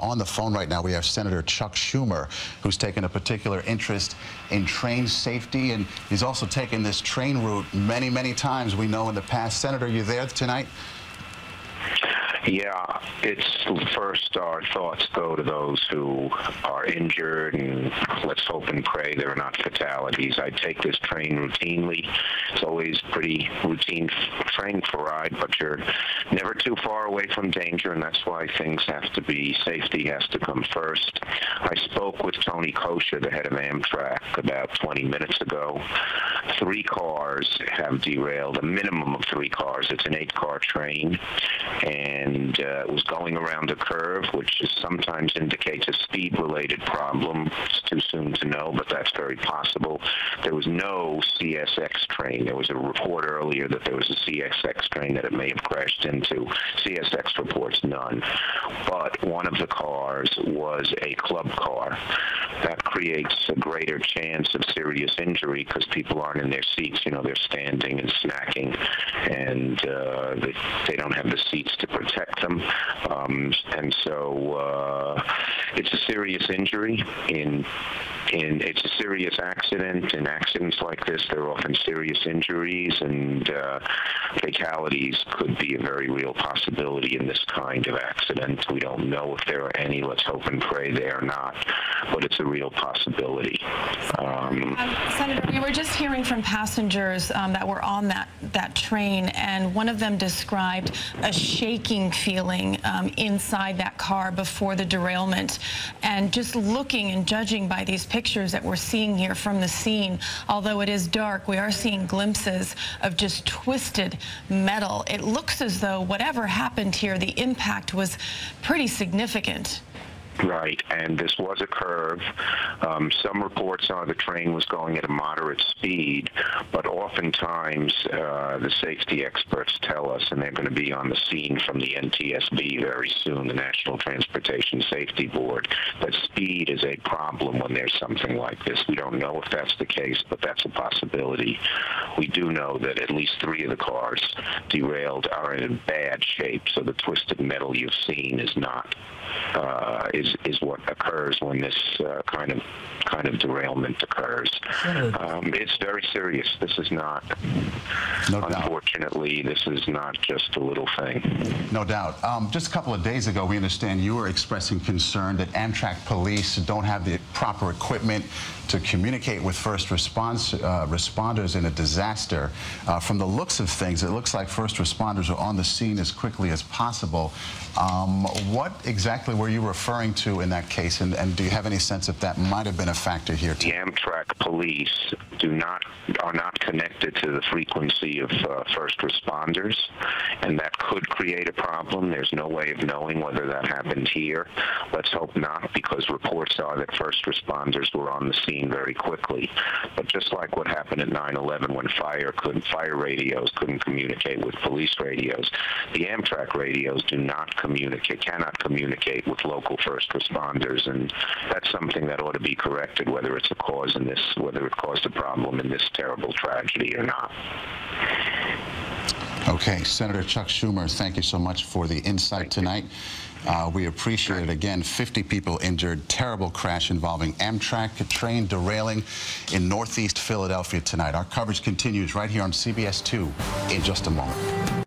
On the phone right now, we have Senator Chuck Schumer, who's taken a particular interest in train safety, and he's also taken this train route many, many times, we know, in the past. Senator, you there tonight? Yeah, it's first our thoughts go to those who are injured, and let's hope and pray there are not fatalities. I take this train routinely. It's always pretty routine train for ride, but you're never too far away from danger, and that's why things have to be, safety has to come first. I spoke with Tony Kosher, the head of Amtrak, about 20 minutes ago. 3 cars have derailed, a minimum of 3 cars. It's an 8-car train, and it was going around a curve, which sometimes indicates a speed-related problem. It's too soon to know, but that's very possible. There was no CSX train. There was a report earlier that there was a CSX train that it may have crashed into. CSX reports none. But one of the cars was a club car. That creates a greater chance of serious injury because people aren't in their seats. You know, they're standing and snacking, and they don't have the seats to protect them. And so it's a serious injury. It's a serious accident. In accidents like this, there are often serious injuries, and fatalities could be a very real possibility in this kind of accident. We don't know if there are any. Let's hope and pray they are not, but it's a real possibility. Senator, we were just hearing from passengers that were on that train, and one of them described a shaking feeling inside that car before the derailment. And just looking and judging by these pictures that we're seeing here from the scene, although it is dark, we are seeing glimpses of just twisted metal. It looks as though whatever happened here, the impact was pretty significant. Right, and this was a curve. Some reports are the train was going at a moderate speed, but oftentimes the safety experts tell us, and they're going to be on the scene from the NTSB very soon, the National Transportation Safety Board, that speed is a problem when there's something like this. We don't know if that's the case, but that's a possibility. We do know that at least 3 of the cars derailed are in bad shape, so the twisted metal you've seen is not is what occurs when this kind of derailment occurs. It's very serious. This is not, unfortunately, this is not just a little thing. No doubt. Just a couple of days ago, we understand you were expressing concern that Amtrak police don't have the proper equipment to communicate with first responders in a disaster. From the looks of things, it looks like first responders are on the scene as quickly as possible. What exactly were you referring to in that case, and do you have any sense if that might have been a factor here too? The Amtrak police are not connected to the frequency of first responders, and that could create a problem. There's no way of knowing whether that happened here. Let's hope not, because reports are that first responders were on the scene very quickly. But just like what happened at 9/11 when fire radios couldn't communicate with police radios, the Amtrak radios cannot communicate with local first responders, and that's something that ought to be corrected, whether it's a cause in this, whether it caused a problem in this terrible tragedy or not. Okay, Senator Chuck Schumer, thank you so much for the insight tonight. We appreciate it. Again, 50 people injured, terrible crash involving Amtrak, a train derailing in northeast Philadelphia tonight. Our coverage continues right here on CBS 2 in just a moment.